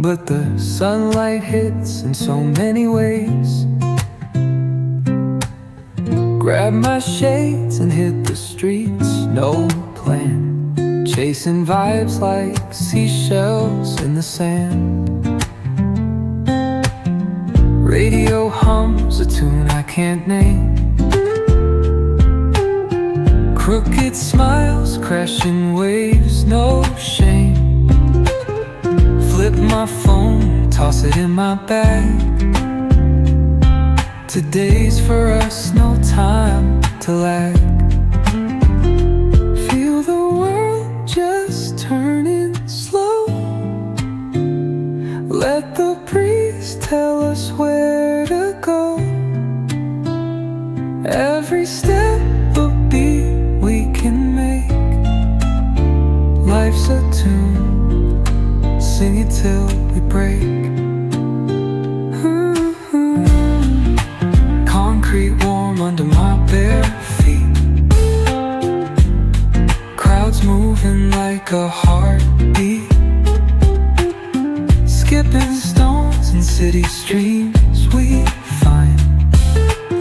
but the sunlight hits in so many ways. Grab my shades and hit the streets, no plan, chasing vibes like seashells in the sand. Radio hums a tune I can't name. Crooked smiles, crashing waves, no shame. Flip my phone, toss it in my bag. Today's for us, no time to lag. Feel the world just turning slow. Let the breeze tell us where to go. Every step a beat we can make. Life's a tune, sing it till we break. Concrete warm under my bare feet. Crowds moving like a heartbeat. Skipping stones in city streams we find.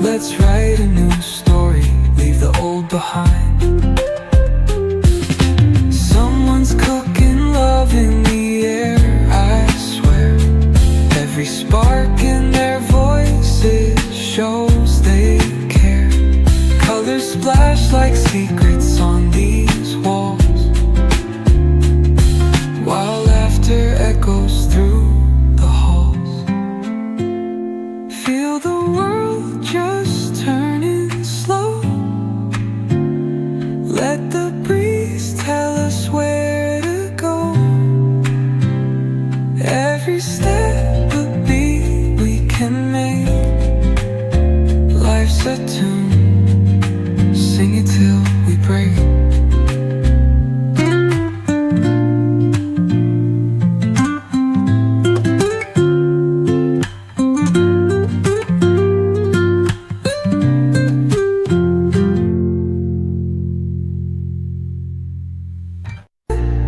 Let's write a new story, leave the old behind. Someone's cooking love in the air, I swear. Every spark in their voices shows they care. Colors splash like secrets on these walls, while laughter echoes through the halls. Feel the world just turning slow. Let the breeze tell us where to go. Every step a beat we can make. Life's a tune, sing it till we break.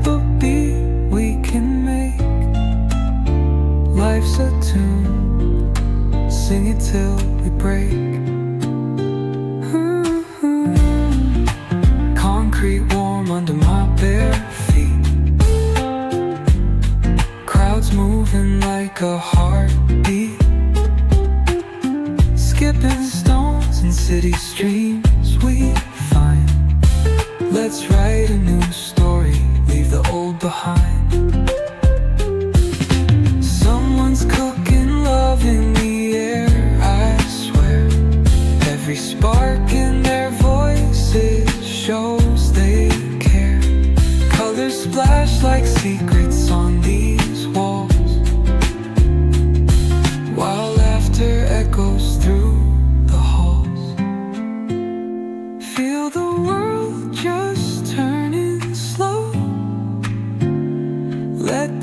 A beat we can make. Life's a tune, sing it till we break. Concrete warm under my bare feet. Crowds moving like a heartbeat. Skipping stones in city streams we find. Let's write a new story, leave the old behind. Someone's cooking love in the air, I swear. Every spark in their voices shows they care. Colors splash like secrets on these walls, while laughter echoes through the halls. Feel the world just turning slow. Let